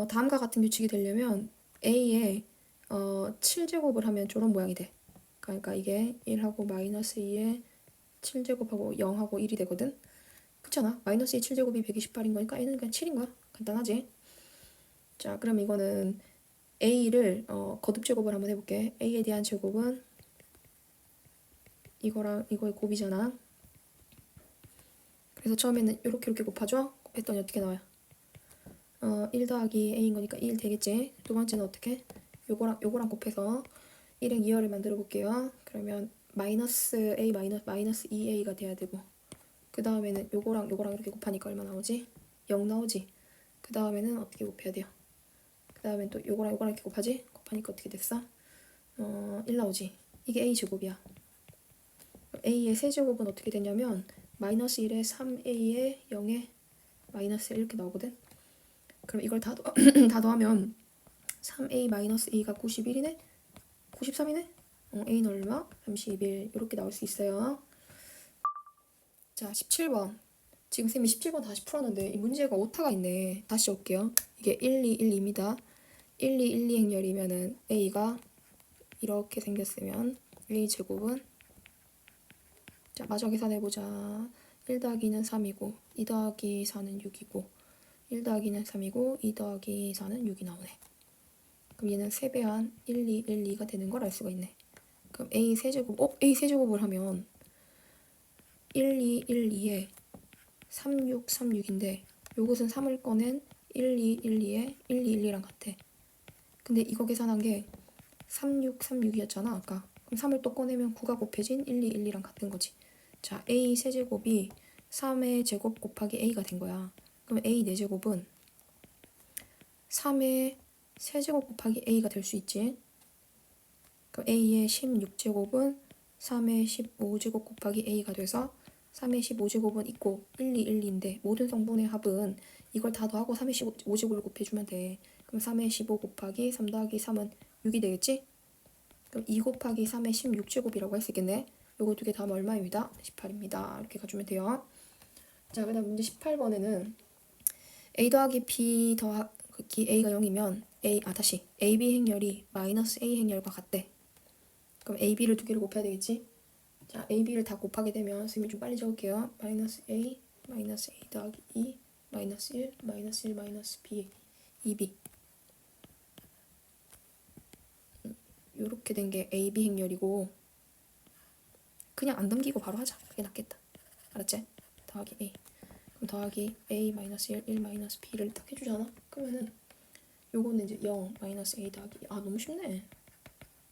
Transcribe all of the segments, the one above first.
다음과 같은 규칙이 되려면 a에 7제곱을 하면 저런 모양이 돼. 그러니까 이게 1하고 마이너스 2에 7제곱하고 0하고 1이 되거든. 그렇잖아. 마이너스 2 7제곱이 128인 거니까 a는 그냥 7인 거야. 간단하지? 자, 그럼 이거는 a를 거듭 제곱을 한번 해볼게. a에 대한 제곱은 이거랑 이거의 곱이잖아. 그래서 처음에는 이렇게 곱하죠? 곱했더니 어떻게 나와요? 1 더하기 a인 거니까 1 되겠지? 두 번째는 어떻게? 요거랑 곱해서 1행 2열을 만들어 볼게요. 그러면 마이너스 a 마이너스 2a가 돼야 되고, 그 다음에는 요거랑 이렇게 곱하니까 얼마 나오지? 0 나오지? 그 다음에는 어떻게 곱해야 돼요? 그 다음엔 또 요거랑 이렇게 곱하지? 곱하니까 어떻게 됐어? 1 나오지? 이게 a 제곱이야. a의 세제곱은 어떻게 되냐면 마이너스 1에 3a에 0에 마이너스 1 이렇게 나오거든? 그럼 이걸 다 더하면 3a 마이너스 a가 91이네? 93이네? a는 얼마? 31 이렇게 나올 수 있어요. 자, 17번. 지금 쌤이 17번 다시 풀었는데 이 문제가 오타가 있네. 다시 올게요. 이게 1, 2, 1, 2입니다. 1, 2, 1, 2 행렬이면은 a가 이렇게 생겼으면 a 제곱은, 자, 마저 계산해보자. 1 더하기는 3이고 2 더하기 4는 6이고 1 더하기는 3이고 2 더하기 4는 6이 나오네. 그럼 얘는 3배한 1, 2, 1, 2가 되는 걸 알 수가 있네. 그럼 a 세제곱, a 세제곱을 하면 1, 2, 1, 2에 3, 6, 3, 6인데 요것은 3을 꺼낸 1, 2, 1, 2에 1, 2, 1, 2랑 같아. 근데 이거 계산한 게 3, 6, 3, 6이었잖아 아까. 그럼 3을 또 꺼내면 9가 곱해진 1, 2, 1, 2랑 같은 거지. 자, a 세제곱이 3의 제곱 곱하기 a가 된 거야. 그럼 a 4제곱은 3의 세제곱 곱하기 a가 될 수 있지. 그럼 a의 16제곱은 3의 15제곱 곱하기 a가 돼서 3의 15제곱은 있고 1, 2, 1, 2인데 모든 성분의 합은 이걸 다 더하고 3의 15제곱을 곱해주면 돼. 그럼 3의 15 곱하기 3 더하기 3은 6이 되겠지? 그럼 2 곱하기 3의 16제곱이라고 할 수 있겠네. 요거 두 개 다음 얼마입니다? 18입니다. 이렇게 가주면 돼요. 자, 그 다음 문제 18번에는 a 더하기 b 더하기 a가 0이면 다시 ab 행렬이 마이너스 a 행렬과 같대. 그럼 ab를 두 개를 곱해야 되겠지? 자, ab를 다 곱하게 되면 선생님이 좀 빨리 적을게요. 마이너스 a 더하기 2 마이너스 1 마이너스 1 마이너스 b 2b 요렇게 된 게 ab 행렬이고, 그냥 안 넘기고 바로 하자. 그게 낫겠다. 알았지? 더하기 a. 그럼 더하기 a 마이너스 1 1 마이너스 b를 딱 해주잖아? 그러면은 요거는 이제 0 마이너스 a 더하기 너무 쉽네.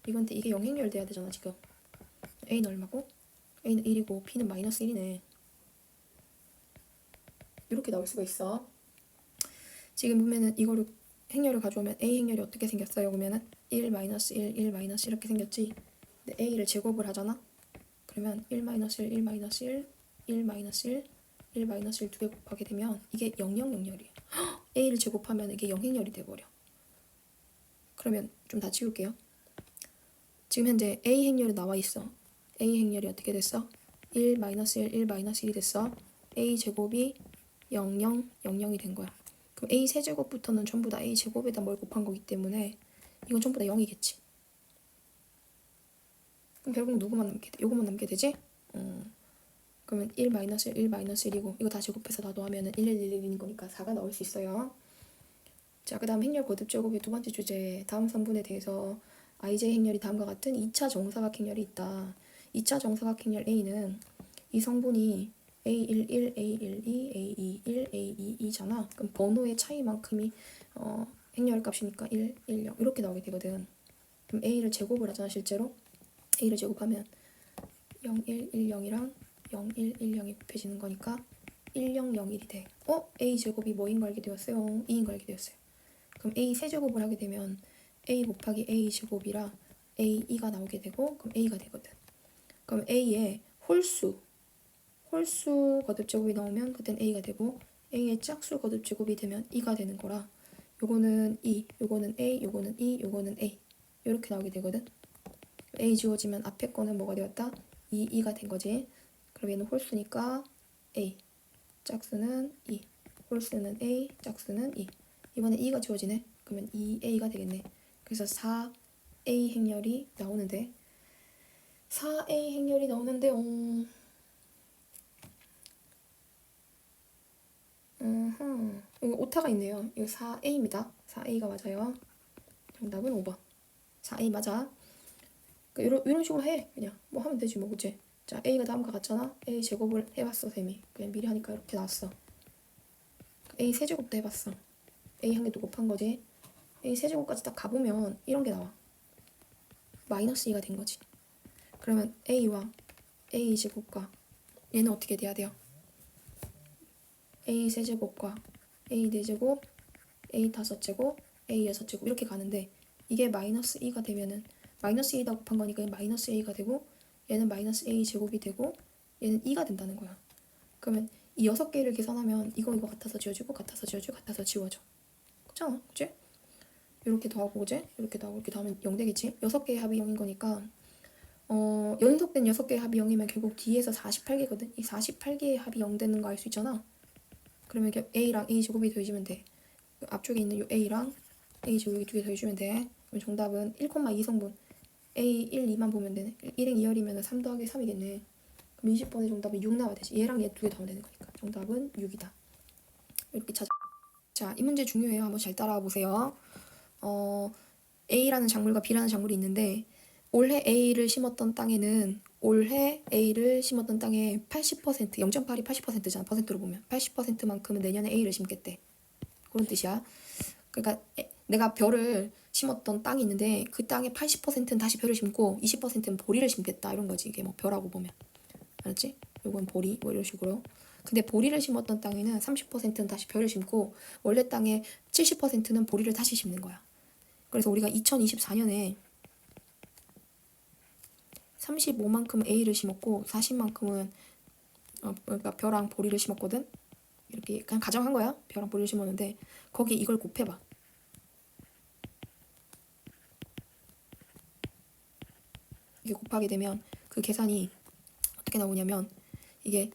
이건데 이게 0 행렬 돼야 되잖아 지금. a는 얼마고? a는 1이고 b는 마이너스 1이네. 이렇게 나올 수가 있어. 지금 보면은 이거를 행렬을 가져오면 a 행렬이 어떻게 생겼어요? 보면은 1 마이너스 1 1 마이너스 이렇게 생겼지. 근데 a를 제곱을 하잖아. 그러면 1 마이너스 1 1 마이너스 1 1 마이너스 1 1 마이너스 1 두 개 곱하게 되면 이게 0 0 0열이에요. a를 제곱하면 이게 0 행렬이 돼버려. 그러면 좀 다 지울게요. 지금 현재 a 행렬이 나와 있어. a 행렬이 어떻게 됐어? 1 마이너스 1 1 마이너스 1이 됐어. a 제곱이 0 0 0 0이 된 거야. 그럼 a 세제곱부터는 전부 다 a 제곱에다 뭘 곱한 거기 때문에 이건 전부 다 0이겠지. 그럼 결국 누구만 남게 돼? 요거만 남게 되지? 그러면 1 마이너스 1 1 마이너스 1이고 이거 다 제곱해서 다 더하면 1 1 1 1인 거니까 4가 나올 수 있어요. 자, 그 다음 행렬 거듭 제곱의 두 번째 주제, 다음 성분에 대해서 ij 행렬이 다음과 같은 2차 정사각 행렬이 있다. 2차 정사각 행렬 A는 이 성분이 A11, A12, A21, A22잖아. 그럼 번호의 차이만큼이 행렬 값이니까 1, 1, 0 이렇게 나오게 되거든. 그럼 A를 제곱을 하잖아 실제로. A를 제곱하면 0, 1, 1, 0이랑 0, 1, 1, 0이 곱해지는 거니까 1, 0, 0, 1이 돼. A 제곱이 뭐인 걸 알게 되었어요? 2인 걸 알게 되었어요. 그럼 A 세제곱을 하게 되면 A 곱하기 A 제곱이라 A2가 나오게 되고, 그럼 A가 되거든. 그럼 A의 홀수 거듭 제곱이 나오면 그땐 A가 되고, A의 짝수 거듭 제곱이 되면 2가 되는 거라 요거는 2, 요거는 A, 요거는 2, 요거는 A 이렇게 나오게 되거든. A 지워지면 앞에 거는 뭐가 되었다? 2가 된 거지. 그럼 얘는 홀수니까 A, 짝수는 2, 홀수는 A, 짝수는 2. 이번에 2가 지워지네. 그러면 2a가 되겠네. 그래서 4a 행렬이 나오는데 4a 행렬이 나오는데 이거 오타가 있네요. 이거 4a입니다. 4a가 맞아요. 정답은 5번. 4a 맞아. 그러니까 이런 식으로 해. 그냥 뭐 하면 되지 뭐, 그치? 자, a가 다음과 같잖아. a 제곱을 해봤어 쌤이. 그냥 미리 하니까 이렇게 나왔어. a 세제곱도 해봤어. a 한 개 또 곱한 거지. a 세제곱까지 딱 가보면 이런 게 나와. 마이너스 2가 된 거지. 그러면 a와 a 제곱과 얘는 어떻게 돼야 돼요? a 세제곱과 a 4제곱, a 5제곱, a 6제곱 이렇게 가는데 이게 마이너스 2가 되면은 마이너스 2다 곱한 거니까 얘는 마이너스 a가 되고 얘는 마이너스 a 제곱이 되고 얘는 2가 된다는 거야. 그러면 이 6개를 계산하면 이거 같아서 지워지고 같아서 지워지고 같아서 지워져. 그렇잖아, 그치? 이렇게 더하고, 그치? 이렇게 더하고 이렇게 더하면 0 되겠지? 6개의 합이 0인 거니까 연속된 6개의 합이 0이면 결국 뒤에서 48개거든? 이 48개의 합이 0 되는 거 알 수 있잖아? 그러면 이렇게 a랑 a 제곱이 더해지면 돼. 앞쪽에 있는 요 a랑 a 제곱이 2개 더해주면 돼. 그럼 정답은 1,2성분 a 1, 2만 보면 되네. 1행 2열이면 3 더하기 3이겠네. 그럼 20번의 정답이 6 나와야 되지. 얘랑 얘 2개 더하면 되는 거니까. 정답은 6이다. 이렇게 찾아. 자, 이 문제 중요해요. 한번 잘 따라와 보세요. A라는 작물과 B라는 작물이 있는데 올해 A를 심었던 땅에는 올해 A를 심었던 땅의 80%, 0.8이 80%잖아. 퍼센트로 보면 80%만큼은 내년에 A를 심겠대. 그런 뜻이야. 그러니까 내가 벼를 심었던 땅이 있는데 그 땅의 80%는 다시 벼를 심고 20%는 보리를 심겠다. 이런 거지. 이게 뭐 벼라고 보면. 알았지? 요건 보리 뭐 이런 식으로. 근데 보리를 심었던 땅에는 30%는 다시 벼를 심고 원래 땅의 70%는 보리를 다시 심는 거야. 그래서 우리가 2024년에 35만큼 A를 심었고 40만큼은 그러니까 벼랑 보리를 심었거든. 이렇게 그냥 가정한 거야. 벼랑 보리를 심었는데 거기 이걸 곱해봐. 이게 곱하게 되면 그 계산이 어떻게 나오냐면 이게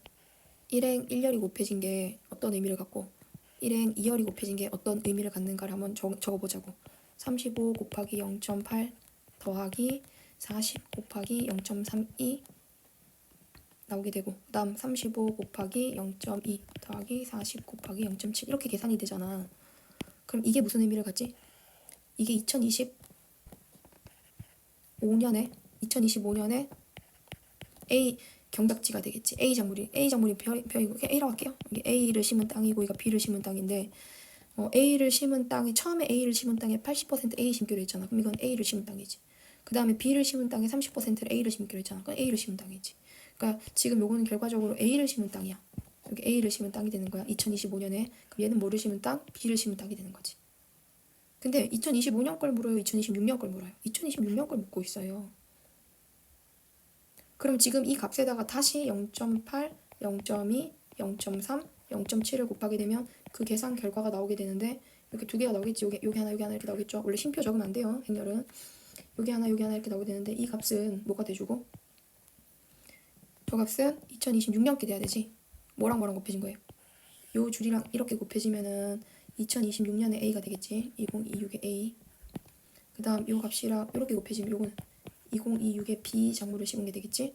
1행 1열이 곱해진 게 어떤 의미를 갖고 1행 2열이 곱해진 게 어떤 의미를 갖는가를 한번 적어보자고. 35 곱하기 0.8 더하기 40 곱하기 0.32 나오게 되고 그 다음 35 곱하기 0.2 더하기 40 곱하기 0.7 이렇게 계산이 되잖아. 그럼 이게 무슨 의미를 갖지? 이게 2025년에 A 경작지가 되겠지. A 작물이 벼이고 A라고 할게요. 이게 A를 심은 땅이고 이거 B를 심은 땅인데 A를 심은 땅이 처음에 A를 심은 땅에 80% A 심기로 했잖아. 그럼 이건 A를 심은 땅이지. 그 다음에 B를 심은 땅에 30%를 A를 심기로 했잖아. 그럼 A를 심은 땅이지. 그러니까 지금 요거는 결과적으로 A를 심은 땅이야. 여기 A를 심은 땅이 되는 거야. 2025년에. 그럼 얘는 뭐를 심은 땅? B를 심은 땅이 되는 거지. 근데 2025년 걸 물어요? 2026년 걸 물어요? 2026년 걸 묻고 있어요. 그럼 지금 이 값에다가 다시 0.8, 0.2, 0.3, 0.7을 곱하게 되면 그 계산 결과가 나오게 되는데 이렇게 두 개가 나오겠지. 여기 하나 여기 하나 이렇게 나오겠죠. 원래 쉼표 적으면 안 돼요. 행렬은. 여기 하나 이렇게 나오게 되는데 이 값은 뭐가 돼주고 저 값은 2026년께 돼야 되지. 뭐랑 곱해진 거예요? 요 줄이랑 이렇게 곱해지면은 2026년에 A가 되겠지. 2026에 A. 그 다음 요 값이랑 이렇게 곱해지면 요건 2026에 B 작물을 심은 게 되겠지.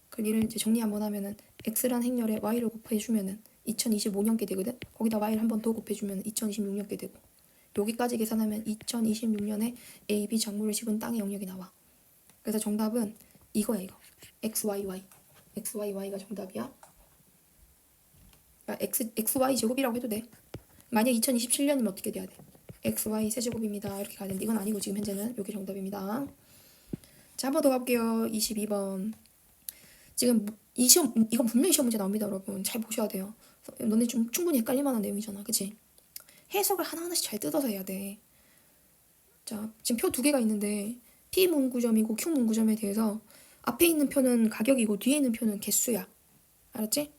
그럼 얘를 이제 정리 한번 하면은 X란 행렬에 Y를 곱해주면은 2025년께 되거든. 거기다 Y를 한 번 더 곱해주면 2026년께 되고 여기까지 계산하면 2026년에 A, B 작물을 심은 땅의 영역이 나와. 그래서 정답은 이거야 이거. XYY. XYY가 정답이야. 그러니까 XY 제곱이라고 해도 돼. 만약 2027년이면 어떻게 돼야 돼? XY 세제곱입니다. 이렇게 가야 되는데 이건 아니고 지금 현재는 여기 정답입니다. 자, 한 번 더 가볼게요. 22번. 지금 이 시험 이건 분명히 시험 문제 나옵니다, 여러분. 잘 보셔야 돼요. 너네 좀 충분히 헷갈릴 만한 내용이잖아, 그치? 해석을 하나하나씩 잘 뜯어서 해야 돼. 자, 지금 표 두 개가 있는데 P 문구점이고 Q 문구점에 대해서 앞에 있는 표는 가격이고 뒤에 있는 표는 개수야. 알았지?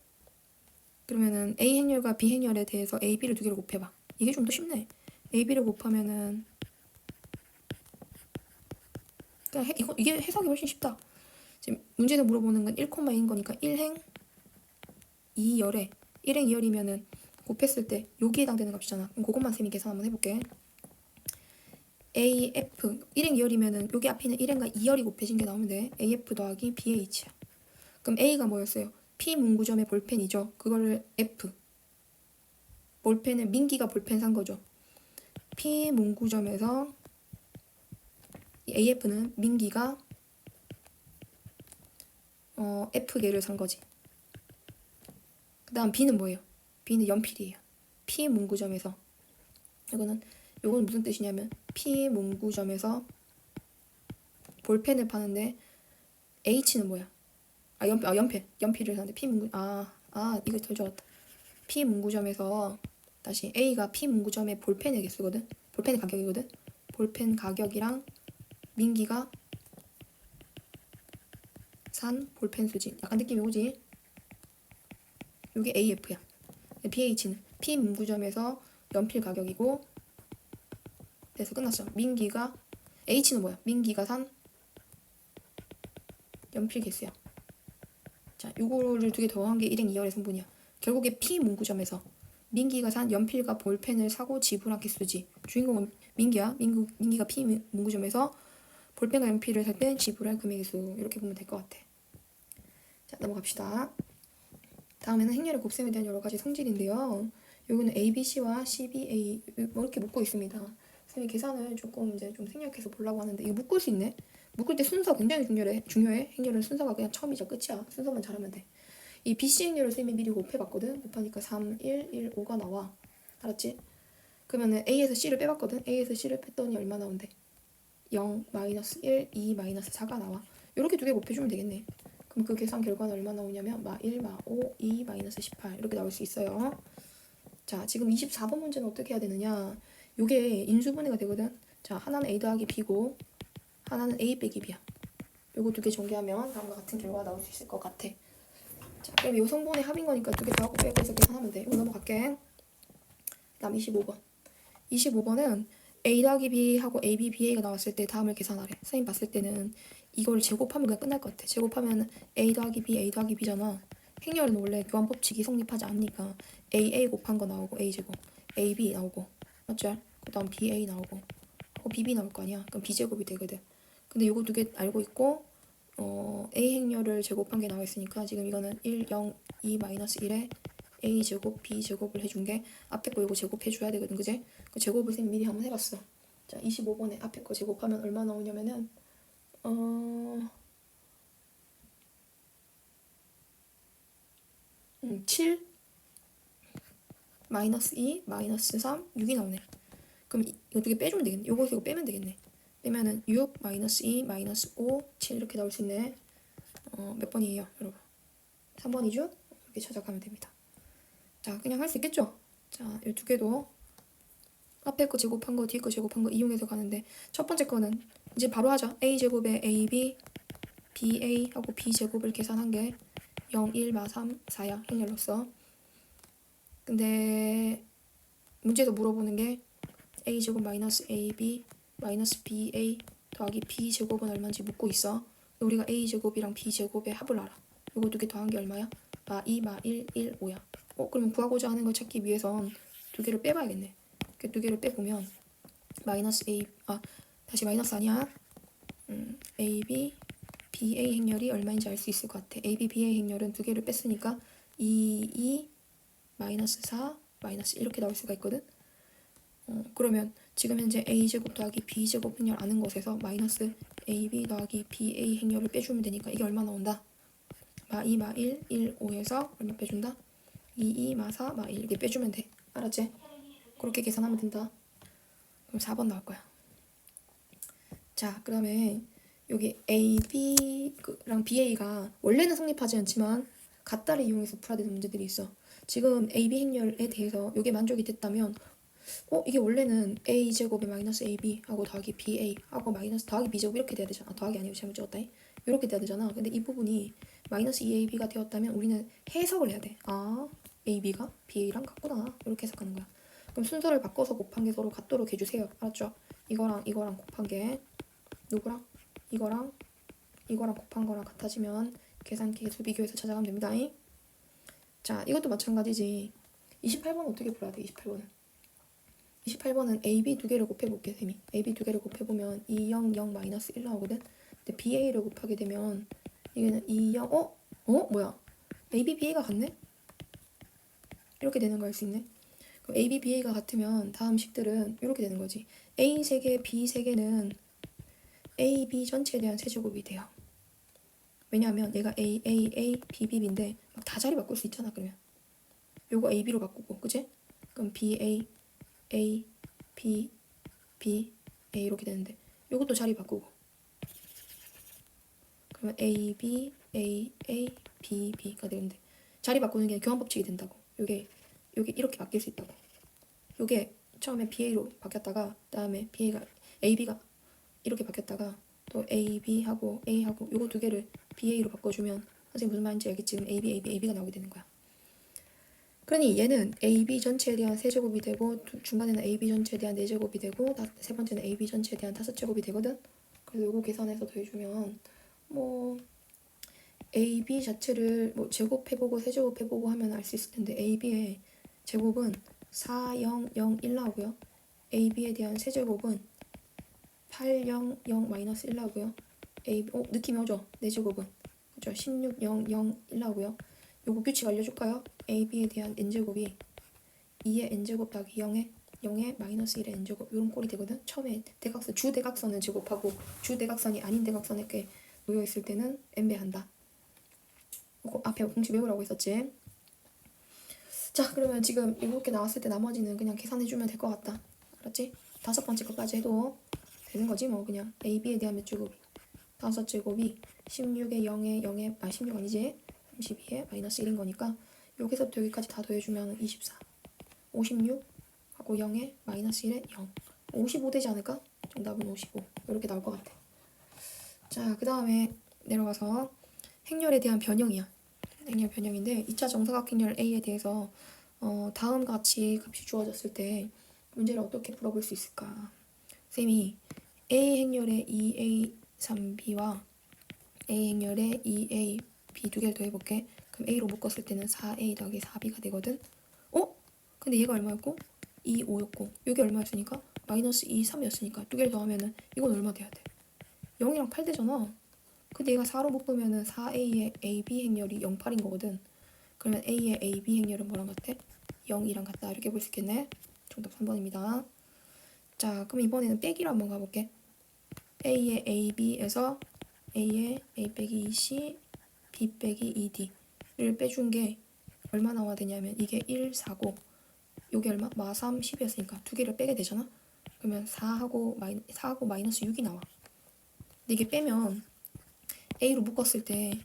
그러면은 A 행렬과 B 행렬에 대해서 A, B를 두 개를 곱해봐. 이게 좀 더 쉽네. A, B를 곱하면은 그러니까 이게 해석이 훨씬 쉽다. 지금 문제를 물어보는 건 1,2인 거니까 1행 2열에 1행 2열이면은 곱했을 때 여기에 해당되는 값이잖아. 그럼 그것만 쌤이 계산 한번 해볼게. AF 1행 2열이면은 여기 앞에 있는 1행과 2열이 곱해진 게 나오면 돼. AF 더하기 BH야. 그럼 A가 뭐였어요? P 문구점의 볼펜이죠. 그거를 F 볼펜은 민기가 볼펜 산 거죠. P 문구점에서 AF는 민기가 F개를 산 거지. 그 다음 B는 뭐예요? B는 연필이에요. P 문구점에서 요거는 무슨 뜻이냐면 P 문구점에서 볼펜을 파는데 H는 뭐야? 연필을 사는데 P 문구 이거 덜 적었다. P 문구점에서 다시 A가 P 문구점의 볼펜을 쓰거든. 볼펜의 가격이거든. 볼펜 가격이랑 민기가 산 볼펜 수지. 약간 느낌이 오지? 요게 AF야. BH는 P 문구점에서 연필 가격이고 그래서 끝났어. 민기가 H는 뭐야? 민기가 산 연필 개수야. 자, 요거를 두 개 더한 게 1행 2열의 성분이야. 결국에 P 문구점에서 민기가 산 연필과 볼펜을 사고 지불한 개수지. 주인공은 민기야. 민기가 P 문구점에서 볼펜과 연필을 살 때 지불할 금액의 수. 이렇게 보면 될 것 같아. 자, 넘어갑시다. 다음에는 행렬의 곱셈에 대한 여러 가지 성질인데요. 여기는 ABC와 CBA 뭐 이렇게 묶고 있습니다. 선생님이 계산을 조금 이제 좀 생략해서 보려고 하는데 이거 묶을 수 있네. 묶을 때 순서 굉장히 중요해. 행렬은 순서가 그냥 처음이자 끝이야. 순서만 잘하면 돼. 이 BC 행렬을 선생님이 미리 곱해봤거든. 곱하니까 3, 1, 1, 5가 나와. 알았지? 그러면은 A에서 C를 빼봤거든. A에서 C를 뺐더니 얼마 나온대? 0, 마이너스 1, 2, 마이너스 4가 나와. 이렇게 두 개 곱해주면 되겠네. 그럼 그 계산 결과는 얼마 나오냐면 마 1, 마 5, 2, 마이너스 18 이렇게 나올 수 있어요. 자, 지금 24번 문제는 어떻게 해야 되느냐? 요게 인수분해가 되거든. 자, 하나는 A 더하기 B고 하나는 A 빼기 B야. 요거 두 개 전개하면 다음과 같은 결과가 나올 수 있을 것 같아. 자, 그럼 요 성분의 합인 거니까 두 개 더하고 빼고 해서 계산하면 돼. 이거 넘어갈게. 다음 25번. 25번은 A 더하기 B 하고 AB, BA가 나왔을 때 다음을 계산하래. 선생님 봤을 때는 이걸 제곱하면 그냥 끝날 것 같아. 제곱하면 A 더하기 B, A 더하기 B잖아. 행렬은 원래 교환 법칙이 성립하지 않으니까 A 곱한 거 나오고 A제곱, AB 나오고 맞죠? 그 다음 BA 나오고 BB 나올 거 아니야. 그럼 B제곱이 되거든. 근데 요거 두 개 알고 있고 A 행렬을 제곱한 게 나와 있으니까 지금 이거는 1, 0, 2, 마이너스 1에 A제곱, B제곱을 해준 게 앞에 거 이거 제곱해줘야 되거든. 그제? 그 제곱을 쌤 미리 한번 해봤어. 자, 25번에 앞에 거 제곱하면 얼마 나오냐면은 7 마이너스 2 마이너스 3 6이 나오네. 그럼 이거 두 개 빼주면 되겠네. 요거 이거 빼면 되겠네. 빼면은 6 마이너스 2 마이너스 5 7 이렇게 나올 수 있네. 몇 번이에요 여러분? 3번이죠? 이렇게 찾아가면 됩니다. 자, 그냥 할 수 있겠죠? 자, 이 두 개도 앞에 거 제곱한 거 뒤에 거 제곱한 거 이용해서 가는데 첫 번째 거는 이제 바로 하자. A제곱에 AB BA 하고 B제곱을 계산한 게 0, 1, 마 3, 4야. 행렬로서. 근데 문제에서 물어보는 게 A제곱 마이너스 AB 마이너스 BA 더하기 B제곱은 얼마인지 묻고 있어. 우리가 A제곱이랑 B제곱의 합을 알아. 이거 두 개 더한 게 얼마야? 마 2, 마 1, 1, 5야. 그러면 구하고자 하는 걸 찾기 위해선 두 개를 빼봐야겠네. 그 두 개를 빼보면 마이너스 다시 마이너스 아니야. AB, BA 행렬이 얼마인지 알 수 있을 것 같아. AB, BA 행렬은 두 개를 뺐으니까 2, 마이너스 4, 마이너스 이렇게 나올 수가 있거든. 그러면 지금 현재 A제곱 더하기 B제곱 행렬 아는 것에서 마이너스 AB 더하기 BA 행렬을 빼주면 되니까 이게 얼마 나온다? 마 2, 마 1, 1, 5에서 얼마 빼준다? 2, 마 4, 마 1 이렇게 빼주면 돼. 알았지? 그렇게 계산하면 된다. 그럼 4번 나올 거야. 자, 그다음에 여기 AB랑 BA가 원래는 성립하지 않지만 같다를 이용해서 풀어야 되는 문제들이 있어. 지금 AB 행렬에 대해서 이게 만족이 됐다면 이게 원래는 A제곱에 마이너스 AB 하고 더하기 BA 하고 마이너스 더하기 B제곱 이렇게 돼야 되잖아. 더하기 아니고 잘못 찍었다. 이렇게 돼야 되잖아. 근데 이 부분이 마이너스 2AB가 되었다면 우리는 해석을 해야 돼. AB가 BA랑 같구나. 이렇게 해석하는 거야. 그럼 순서를 바꿔서 곱한 게 서로 같도록 해주세요. 알았죠? 이거랑 곱한 게 누구랑? 이거랑 곱한 거랑 같아지면 계산기 계수 비교해서 찾아가면 됩니다. 자, 이것도 마찬가지지. 28번 어떻게 풀어야 돼? 28번은 AB 두 개를 곱해볼게, 쌤이. AB 두 개를 곱해보면 2, 0, 0, 마이너스 1 나오거든? 근데 BA를 곱하게 되면 이게는 2, 0, 뭐야? AB, BA가 같네? 이렇게 되는 거 알 수 있네? 그럼 AB, BA가 같으면 다음 식들은 이렇게 되는 거지. A 3개, B 3개는 A, B 전체에 대한 세제곱이 돼요. 왜냐하면 얘가 A, A, A, B, B인데 막 다 자리 바꿀 수 있잖아, 그러면. 요거 A, B로 바꾸고, 그치? 그럼 B, A, A, B, B, A 이렇게 되는데 요것도 자리 바꾸고 그러면 A, B, A, A, B, B가 되는데 자리 바꾸는 게 교환법칙이 된다고. 요게 이렇게 바뀔 수 있다고. 요게 처음에 BA로 바뀌었다가 다음에 BA가 AB가 이렇게 바뀌었다가 또 AB하고 A하고 요거 두 개를 BA로 바꿔주면 선생님 무슨 말인지 알겠지? 지금 AB가 나오게 되는 거야. 그러니 얘는 AB 전체에 대한 세제곱이 되고 중간에는 AB 전체에 대한 4제곱이 되고 세 번째는 AB 전체에 대한 5제곱이 되거든. 그래서 요거 계산해서 더해주면 뭐 AB 자체를 뭐 제곱해보고 세제곱해보고 하면 알 수 있을 텐데 AB의 제곱은 4, 0, 0, 1 나오고요. AB에 대한 세제곱은 8, 0, 0, 마이너스 1 나오고요. 느낌이 오죠? 4제곱은. 그죠? 16, 0, 0, 1 나오고요. 요거 규칙 알려줄까요? AB에 대한 n제곱이 2의 n제곱 더하기 0의 마이너스 1의 n제곱 이런 꼴이 되거든. 처음에 대각선, 주대각선을 제곱하고 주대각선이 아닌 대각선에게 놓여있을 때는 n배한다. 앞에 공식 외우라고 했었지. 자, 그러면 지금 이렇게 나왔을 때 나머지는 그냥 계산해주면 될 것 같다. 알았지? 5번째 것까지 해도 되는 거지 뭐. 그냥 AB에 대한 몇 제곱이 5제곱이 16의 0의 16 아니지? 32의 마이너스 1인 거니까 여기서부터 여기까지 다 더해주면 24 56 하고 0에 마이너스 1에 0 55 되지 않을까? 정답은 55 이렇게 나올 것 같아. 자, 그 다음에 내려가서 행렬에 대한 변형이야. 행렬 변형인데 2차 정사각행렬 A에 대해서 다음과 같이 값이 주어졌을 때 문제를 어떻게 풀어볼 수 있을까? 쌤이 A 행렬의 2A 3B와 A 행렬의 2A B 두 개를 더해볼게. 그럼 A로 묶었을 때는 4A 더하기 4B가 되거든. 근데 얘가 얼마였고? 2, 5였고 여기 얼마였으니까? 마이너스 2, 3이었으니까 두 개를 더하면은 이건 얼마 돼야 돼? 0이랑 8 되잖아. 근데 얘가 4로 묶으면은 4A의 AB 행렬이 0, 8인 거거든. 그러면 A의 AB 행렬은 뭐랑 같아? 0, 2랑 같다. 이렇게 볼 수 있겠네. 정답 3번입니다. 자, 그럼 이번에는 빼기로 한번 가볼게. A의 AB에서 A의 A 빼기 2C, B 빼기 2D를 빼준 게 얼마 나와야 되냐면 이게 1, 4고 요게 얼마? 마 3, 10이었으니까 두 개를 빼게 되잖아? 그러면 4하고 마이너스 6이 나와. 근데 이게 빼면 A로 묶었을 때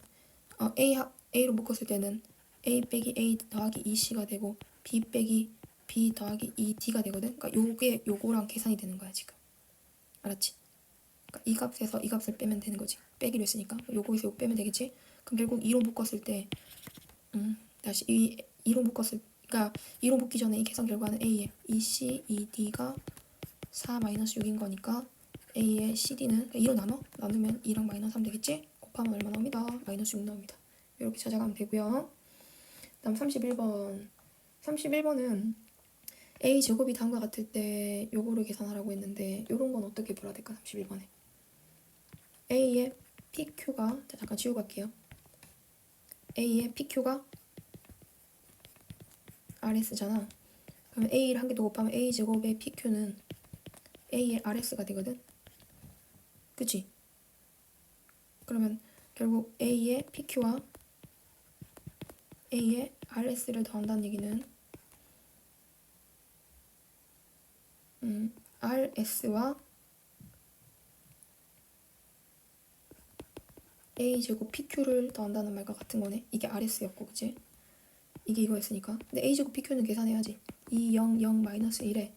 A로 묶었을 때는 A 빼기 A 더하기 2C가 되고 B 빼기 B 더하기 2D가 되거든? 그러니까 요거랑 계산이 되는 거야 지금. 알았지? 그러니까 이 값에서 이 값을 빼면 되는 거지. 빼기로 했으니까 요거에서 요거 빼면 되겠지? 그럼 결국 2로 묶었을 때 다시 2로 묶었을 그러니까 2로 묶기 전에 이 계산 결과는 A의 2C, 2D가 4-6인 거니까 A의 CD는 2로 나누면 2랑 마이너스 3 되겠지? 곱하면 얼마 나옵니다? 마이너스 6 나옵니다. 이렇게 찾아가면 되고요. 다음 31번은 A 제곱이 다음과 같을 때 요거를 계산하라고 했는데 요런 건 어떻게 풀어야 될까? 31번에 A의 PQ가 잠깐 지우고 갈게요. A의 PQ가 RS잖아. 그러면 A를 한 개 더 곱하면 A 제곱의 PQ는 A의 RS가 되거든. 그치? 그러면 결국 A의 PQ와 A의 RS를 더한다는 얘기는 RS와 A 제곱 PQ를 더한다는 말과 같은 거네. 이게 RS였고, 그치? 이게 이거였으니까. 근데 A 제곱 PQ는 계산해야지. 2, 0, 0, 마이너스 1에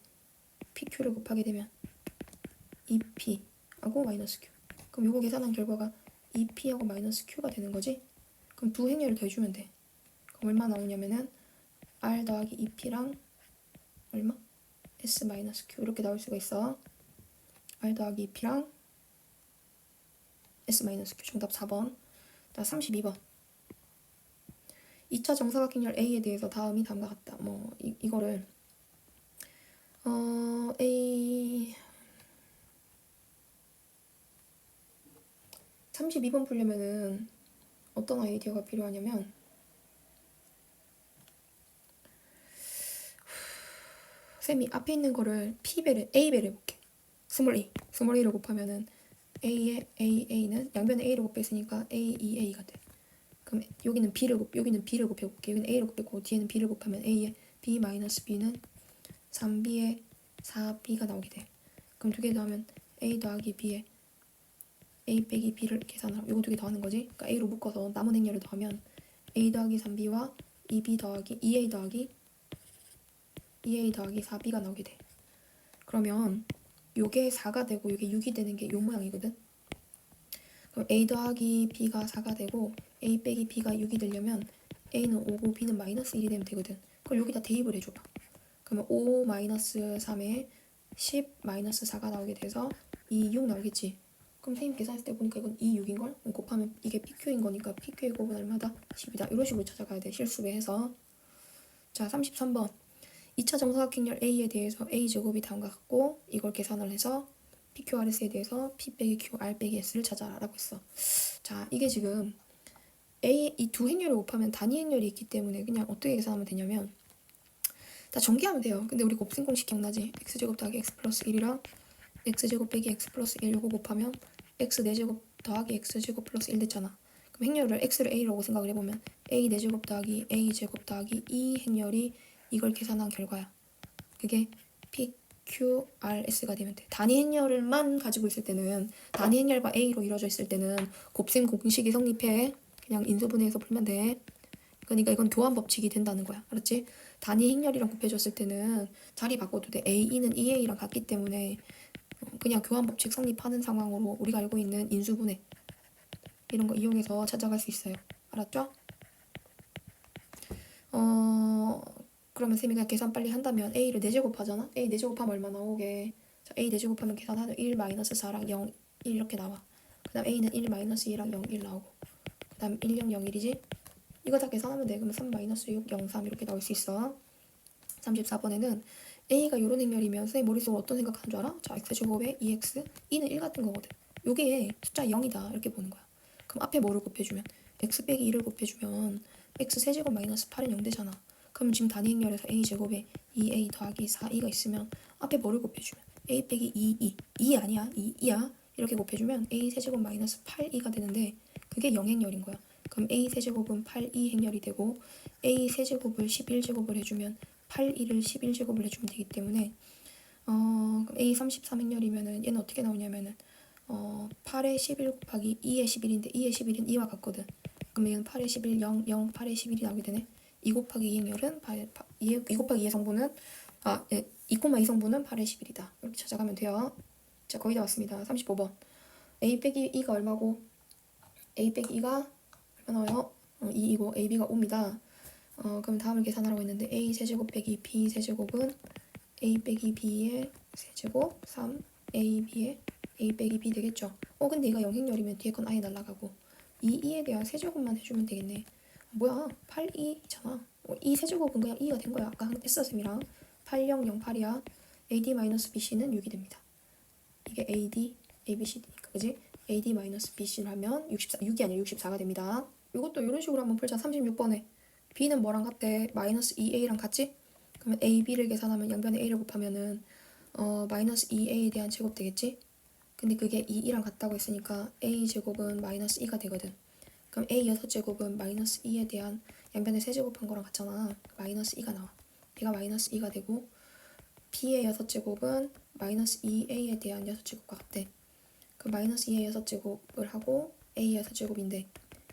PQ를 곱하게 되면 2P하고 마이너스 Q. 그럼 요거 계산한 결과가 2P하고 마이너스 Q가 되는 거지? 그럼 두 행렬을 더해주면 돼. 그럼 얼마 나오냐면은 R 더하기 2P랑 얼마? S 마이너스 Q 이렇게 나올 수가 있어. R 더하기 2P랑 S 마이너스 Q 정답 4번. 자, 32번. 2차 정사각형열 A에 대해서 다음이 다음과 같다. 뭐 이거를 A 32번 풀려면은 어떤 아이디어가 필요하냐면 쌤이 앞에 있는 거를 P배를 A배를 해볼게. 스몰 A를 곱하면은 A는 양변에 A를 곱했으니까 A2A가 돼. 그럼 여기는 B를 곱해볼게. 여기는 A를 곱했고 뒤에는 B를 곱하면 A의 B 마이너스 B는 3B에 4B가 나오게 돼. 그럼 두 개 더하면 A 더하기 B에 A 빼기 B를 계산하고 요거 두 개 더하는 거지. 그러니까 A로 묶어서 남은 행렬을 더하면 A 더하기 3B와 2B 더하기 2A 더하기 4B가 나오게 돼. 그러면 요게 4가 되고 요게 6이 되는 게 요 모양이거든. 그럼 A 더하기 B가 4가 되고 A 빼기 B가 6이 되려면 A는 5고 B는 마이너스 1이 되면 되거든. 그럼 여기다 대입을 해줘봐. 그러면 5 마이너스 3에 10 마이너스 4가 나오게 돼서 2, 6 나오겠지. 그럼 선생님 계산했을 때 보니까 이건 2, 6인걸? 곱하면 이게 PQ인 거니까 PQ의 곱은 얼마다? 10이다. 이런 식으로 찾아가야 돼. 실수배해서. 자, 33번. 2차 정사각형열 A에 대해서 A제곱이 다음과 같고 이걸 계산을 해서 PQRS에 대해서 P 빼기 Q, R 빼기 S를 찾아라라고 했어. 자, 이게 지금 A 이 두 행렬을 곱하면 단위 행렬이 있기 때문에 그냥 어떻게 계산하면 되냐면 다 전개하면 돼요. 근데 우리 곱셈 공식 기억나지? X제곱 더하기 X 플러스 1이랑 X제곱 빼기 X 플러스 1 요거 곱하면 X 4제곱 더하기 X제곱 플러스 1 됐잖아. 그럼 행렬을 X를 A라고 생각을 해보면 A 4제곱 더하기 A제곱 더하기 2 행렬이 이걸 계산한 결과야. 그게 P, Q, R, S가 되면 돼. 단위 행렬만 가지고 있을 때는 단위 행렬과 A로 이루어져 있을 때는 곱셈 공식이 성립해. 그냥 인수분해해서 풀면 돼. 그러니까 이건 교환 법칙이 된다는 거야. 알았지? 단위 행렬이랑 곱해줬을 때는 자리 바꿔도 돼. A2는 2A랑 같기 때문에 그냥 교환 법칙 성립하는 상황으로 우리가 알고 있는 인수분해 이런 거 이용해서 찾아갈 수 있어요. 알았죠? 그러면 쌤이 그냥 계산 빨리 한다면 A를 4제곱 하잖아? A 4제곱하면 얼마 나오게? 자, A 4제곱하면 계산하면 1 마이너스 4랑 0, 1 이렇게 나와. 그 다음 A는 1 마이너스 2랑 0, 1 나오고 그 다음 1, 0, 0, 1이지? 이거 다 계산하면 돼. 그러면 3 마이너스 6, 0, 3 이렇게 나올 수 있어. 34번에는 A가 이런 행렬이면 선생님 머릿속으로 어떤 생각하는 줄 알아? 자, X제곱에 2X, 2는 1 같은 거거든. 요게 숫자 0이다 이렇게 보는 거야. 그럼 앞에 뭐를 곱해주면 X 빼기 2를 곱해주면 X 세제곱 마이너스 8은 0 되잖아. 그럼 지금 단위 행렬에서 A제곱에 2A 더하기 4E가 있으면 앞에 뭐를 곱해주면 A 빼기 2 아니야 2야 이렇게 곱해주면 A 세제곱 마이너스 8E가 되는데 그게 0행렬인 거야. 그럼 A 세제곱은 8E 행렬이 되고 A 세제곱을 11제곱을 해주면 8E를 11제곱을 해주면 되기 때문에 그럼 A 33행렬이면은 얘는 어떻게 나오냐면은 8에 11 곱하기 2에 11인데 2에 11은 2와 같거든. 그럼 얘는 8에 11, 0, 0, 8에 11이 나오게 되네. 2 곱하기 2 행렬은 2 곱하기 2의 성분은 2, 2 성분은 8에 11이다. 이렇게 찾아가면 돼요. 자, 거의 다 왔습니다. 35번. A 빼기 2가 얼마고? A 빼기 2가 얼마 나와요? 2이고 A, B가 5입니다. 그럼 다음을 계산하라고 했는데 A 세제곱 빼기 B 세제곱은 A 빼기 B의 세제곱 3 A, B의 A 빼기 B 되겠죠? 근데 얘가 영행렬이면 뒤에 건 아예 날라가고 2에 대한 세제곱만 해주면 되겠네. 뭐야 8이잖아. 2 세제곱은 그냥 2가 된 거야. 아까 했었음이랑 8, 0, 0, 8이야. AD-BC는 6이 됩니다. 이게 AD, ABC니까 그지? AD-BC를 하면 64, 6이 아니라 64가 됩니다. 이것도 이런 식으로 한번 풀자. 36번에 B는 뭐랑 같대? 마이너스 2A랑 같지? 그러면 AB를 계산하면 양변에 A를 곱하면은 마이너스 2A에 대한 제곱 되겠지? 근데 그게 2랑 같다고 했으니까 A 제곱은 마이너스 2가 되거든. 그럼 A 6제곱은 마이너스 2에 대한 양변에 세제곱한 거랑 같잖아. 마이너스 2가 나와. 얘가 마이너스 2가 되고 B의 6제곱은 마이너스 2A에 대한 6제곱과 같대. 그 마이너스 2의 6제곱을 하고 A 6제곱인데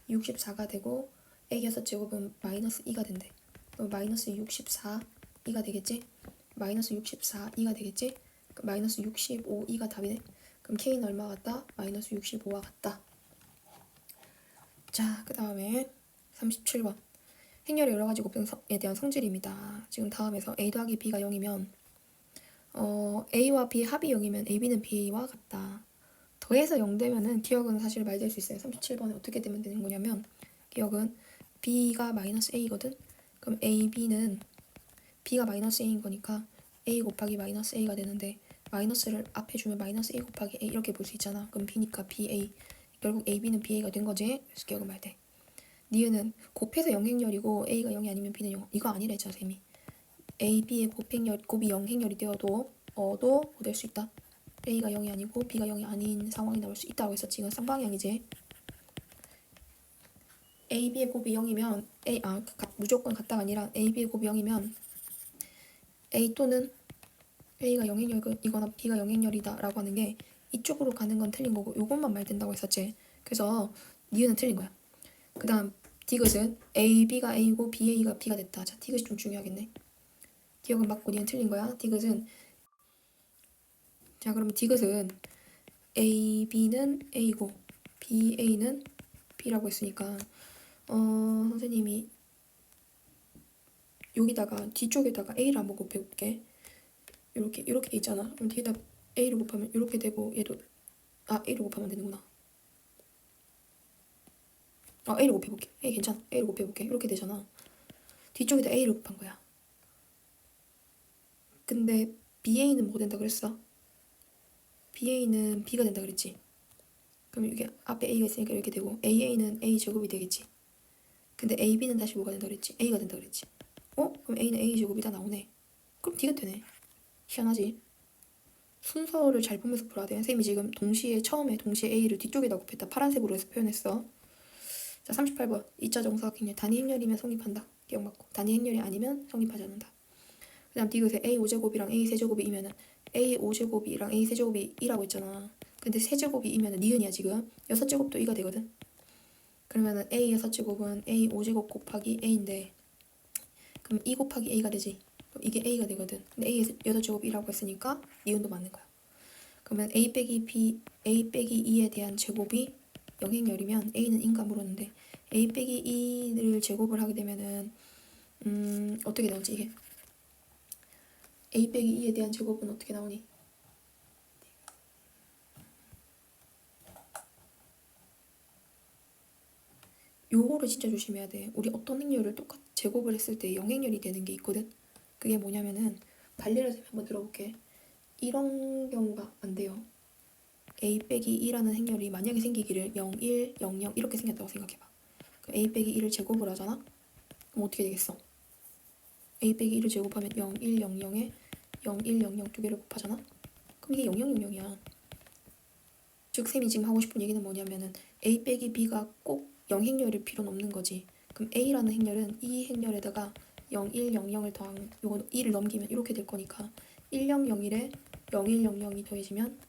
64가 되고 A 6제곱은 마이너스 2가 된대. 그럼 마이너스 64 2가 되겠지? 마이너스 64 2가 되겠지? 마이너스 65 2가 답이네. 그럼 K는 얼마 같다? 마이너스 65와 같다. 자, 그 다음에 37번. 행렬의 여러가지 곱셈에 대한 성질입니다. 지금 다음에서 A 더하기 B가 0이면 A와 B 합이 0이면 A, B는 B와 같다. 더해서 0 되면은 기억은 사실 말될 수 있어요. 37번에 어떻게 되면 되는 거냐면 기억은 b가 마이너스 a거든. 그럼 ab는 b가 마이너스 a인 거니까 a 곱하기 마이너스 a가 되는데 마이너스를 앞에 주면 마이너스 a 곱하기 a 이렇게 볼 수 있잖아. 그럼 b니까 ba. 결국 ab는 ba가 된 거지. 그래서 기억을 돼. 니은은 곱해서 영행열이고 a가 0이 아니면 b는 0. 이거 아니랬죠 쌤이. a, b의 곱이 영행열이 되어도 뭐 될 수 있다. a가 0이 아니고 b가 0이 아닌 상황이 나올 수 있다고 했었지. 이건 쌍방향이지. a, b의 곱이 0이면 무조건 같다가 아니라 a, b의 곱이 0이면 a 또는 a가 영행열이거나 b가 영행열이다 라고 하는 게 이쪽으로 가는 건 틀린 거고 요것만 말된다고 했었지. 그래서 니은은 틀린 거야. 그 다음 디귿은 a, b가 a고 b, a가 b가 됐다. 자, 디귿이 좀 중요하겠네. 기억은 맞고 니은 틀린 거야. 디귿은 자 그러면 디귿은 a, b는 a고 b, a는 b라고 했으니까 선생님이 여기다가 뒤쪽에다가 a를 한번 곱해볼게. 이렇게 돼 있잖아. 그럼 뒤에다 a를 곱하면 이렇게 되고 얘도 a를 곱하면 되는구나. a를 곱해볼게. a 괜찮아. a를 곱해볼게. 이렇게 되잖아. 뒤쪽에다 a를 곱한 거야. 근데 ba는 뭐 된다 그랬어? ba는 b가 된다 그랬지. 그럼 이게 앞에 a가 있으니까 이렇게 되고 a는 a 제곱이 되겠지. 근데 ab는 다시 뭐가 된다 그랬지? a가 된다 그랬지. 그럼 a는 a 제곱이 다 나오네. 그럼 d가 되네. 희한하지? 순서를 잘 보면서 풀어야 돼. 선생님이 지금 처음에 동시에 a를 뒤쪽에다 곱했다. 파란색으로 해서 표현했어. 자, 38번. 2차 정사각형열. 단위 행렬이면 성립한다. 기억 맞고. 단위 행렬이 아니면 성립하지 않는다. 그 다음 디귿에 a 5제곱이랑 a 세제곱이 이면은 a 5제곱이랑 a 세제곱이 2라고 했잖아. 근데 세제곱이 이면은 니은이야 지금. 6제곱도 2가 되거든. 그러면은 a 6제곱은 a 5제곱 곱하기 a인데 그럼 2 곱하기 a가 되지. 그럼 이게 a가 되거든. 근데 a 6제곱이라고 했으니까 니은도 맞는 거야. 그러면 a 빼기 2에 대한 제곱이 영행열이면 a는 인가 물었는데 a 빼기 2를 제곱을 하게 되면은 어떻게 나오지 이게? a 빼기 2에 대한 제곱은 어떻게 나오니? 요거를 진짜 조심해야 돼. 우리 어떤 행렬을 똑같이 제곱을 했을 때 영행열이 되는 게 있거든. 그게 뭐냐면은 발리를 한번 들어볼게. 이런 경우가 안 돼요. a 빼기 2라는 행렬이 만약에 생기기를 0, 1, 0, 0 이렇게 생겼다고 생각해봐. 그럼 a 빼기 2를 제곱을 하잖아? 그럼 어떻게 되겠어? a 빼기 1을 제곱하면 0, 1, 0, 0에 0, 1, 0, 0 두 개를 곱하잖아? 그럼 이게 0, 0, 0, 0이야. 즉 쌤이 지금 하고 싶은 얘기는 뭐냐면은 a 빼기 b가 꼭 0행렬일 필요는 없는 거지. 그럼 a라는 행렬은 이 행렬에다가 0, 1, 0, 0을 더한 요거 2를 넘기면 이렇게 될 거니까 1, 0, 0, 1에 0, 1, 0, 0이 더해지면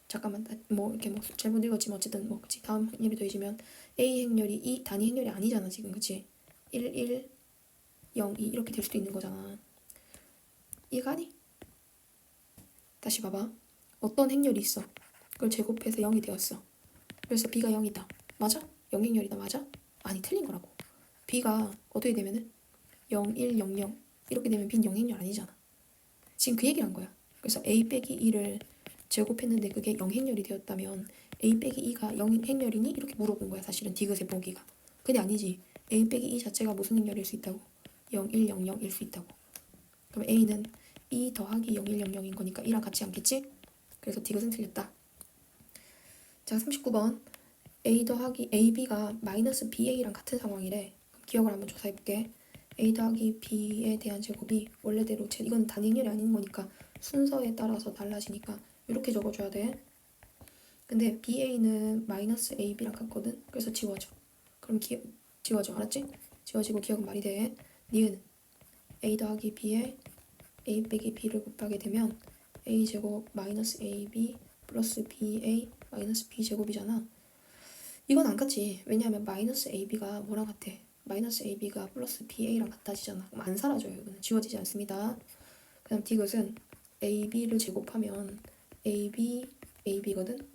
잠깐만 뭐 이렇게 뭐 잘못 읽었지만 어쨌든 뭐 그치 다음 행렬이 더해지면 a 행렬이 이 단위 행렬이 아니잖아 지금 그치 1, 1, 0, 2 이렇게 될 수도 있는 거잖아. 이해가 니? 다시 봐봐. 어떤 행렬이 있어. 그걸 제곱해서 0이 되었어. 그래서 b가 0이다. 맞아? 영행열이다. 맞아? 아니 틀린 거라고. b가 어떻게 되면은 0, 1, 0, 0 이렇게 되면 b는 영행열 아니잖아. 지금 그 얘기를 한 거야. 그래서 a 빼기 2를 제곱했는데 그게 영행열이 되었다면 a 빼기 2가 영행열이니? 이렇게 물어본 거야. 사실은 디귿의 보기가. 근데 아니지. a 빼기 2 자체가 무슨 행열일 수 있다고? 0, 1, 0, 0일 수 있다고. 그럼 a는 2 더하기 0, 1, 0, 0인 거니까 2랑 같지 않겠지? 그래서 디귿은 틀렸다. 자 39번 a 더하기 ab가 마이너스 ba랑 같은 상황이래. 그럼 기억을 한번 조사해볼게. a 더하기 b에 대한 제곱이 원래대로 이건 단행열이 아닌 거니까 순서에 따라서 달라지니까 이렇게 적어줘야 돼. 근데 ba는 마이너스 ab랑 같거든. 그래서 지워져. 그럼 지워져. 알았지? 지워지고 기억은 말이 돼. 니은 a 더하기 b에 a 빼기 b를 곱하게 되면 a 제곱 마이너스 ab 플러스 ba 마이너스 b 제곱이잖아. 이건 안 같지. 왜냐하면 마이너스 ab가 뭐랑 같아? 마이너스 ab가 플러스 ba랑 같아지잖아. 그럼 안 사라져요. 이거는 지워지지 않습니다. 그 다음 디귿은 ab를 제곱하면 ab거든?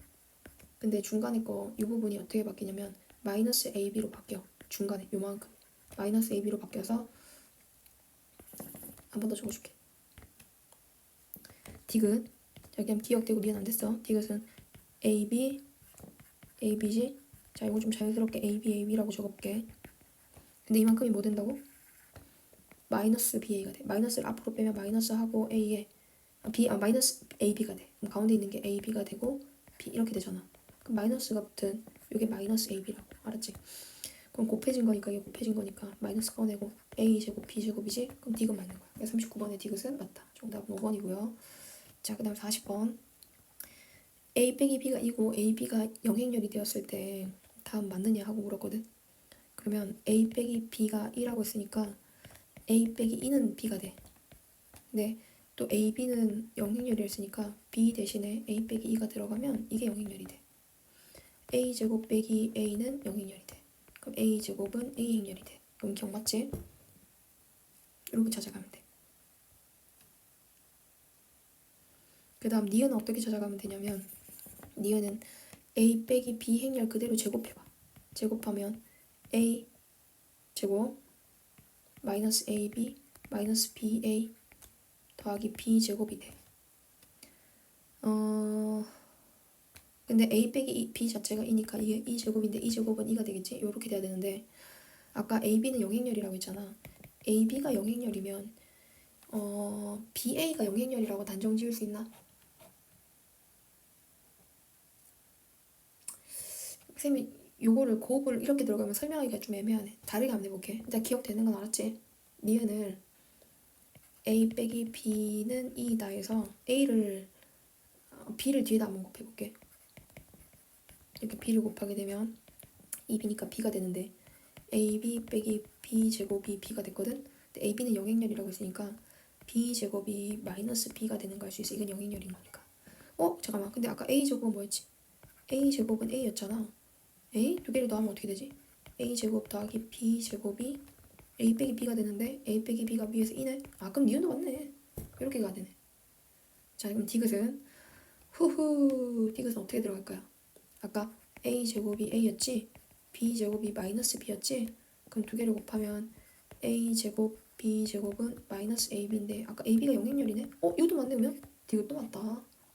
근데 중간에 거 이 부분이 어떻게 바뀌냐면 마이너스 ab로 바뀌어. 중간에 요만큼 마이너스 ab로 바뀌어서 한 번 더 적어줄게. 디귿 여기 하면 기억되고 니은 안 됐어. 디귿은 ab지. 자 이거 좀 자연스럽게 ab라고 적어볼게. 근데 이만큼이 뭐 된다고? 마이너스 BA가 돼. 마이너스를 앞으로 빼면 마이너스하고 A에 마이너스 AB가 돼. 그럼 가운데 있는 게 AB가 되고 B 이렇게 되잖아. 그럼 마이너스가 붙은 이게 마이너스 AB라고. 알았지? 그럼 곱해진 거니까 이게 곱해진 거니까 마이너스 꺼내고 A제곱 B제곱이지? 그럼 디귿 맞는 거야. 그래서 39번의 디귿은 맞다. 정답은 5번이고요. 자, 그 다음 40번. A 빼기 B가 이고 A, B가 영행렬이 되었을 때 다음 맞느냐 하고 물었거든. 그러면 A 빼기 B가 1라고 했으니까 A 빼기 2는 B가 돼. 근데 또 A, B는 영행렬이었으니까 B 대신에 A 빼기 2가 들어가면 이게 영행렬이 돼. A제곱 빼기 A는 영행렬이 돼. 그럼 A제곱은 A 행렬이 돼. 그럼 기억 맞지? 이렇게 찾아가면 돼. 그 다음 니은은 어떻게 찾아가면 되냐면 니은은 A 빼기 B 행렬 그대로 제곱해봐. 제곱하면 A 제곱 마이너스 AB 마이너스 BA 더하기 B 제곱이 돼. 근데 A 빼기 B 자체가 2니까 이게 2제곱인데 2제곱은 2가 되겠지? 이렇게 돼야 되는데 아까 AB는 영행렬이라고 했잖아. AB가 영행렬이면 BA가 영행렬이라고 단정 지을 수 있나? 쌤이 요거를 곱을 이렇게 들어가면 설명하기가 좀 애매하네. 다르게 한번 해볼게. 일단 기억되는 건 알았지? 니은을 A 빼기 B는 2다 해서 A를 B를 뒤에다 한번 곱해볼게. 이렇게 B를 곱하게 되면 2B니까 B가 되는데 AB 빼기 B 제곱이 B가 됐거든? 근데 AB는 영행렬이라고 했으니까 B 제곱이 마이너스 B가 되는 거 알 수 있어. 이건 영행렬인 거니까. 잠깐만. 근데 아까 A 제곱은 뭐였지? A 제곱은 A였잖아. A? 두 개를 더하면 어떻게 되지? A 제곱 더하기 B 제곱이 A 빼기 B가 되는데 A 빼기 B가 B에서 2네? 그럼 니은도 맞네. 이렇게 가야 되네. 자, 그럼 디귿은 디귿은 어떻게 들어갈까요? 아까 A 제곱이 A였지? B 제곱이 마이너스 B였지? 그럼 두 개를 곱하면 A 제곱 B 제곱은 마이너스 AB인데 아까 AB가 영행렬이네? 이것도 맞네. 그러면 디귿도 맞다.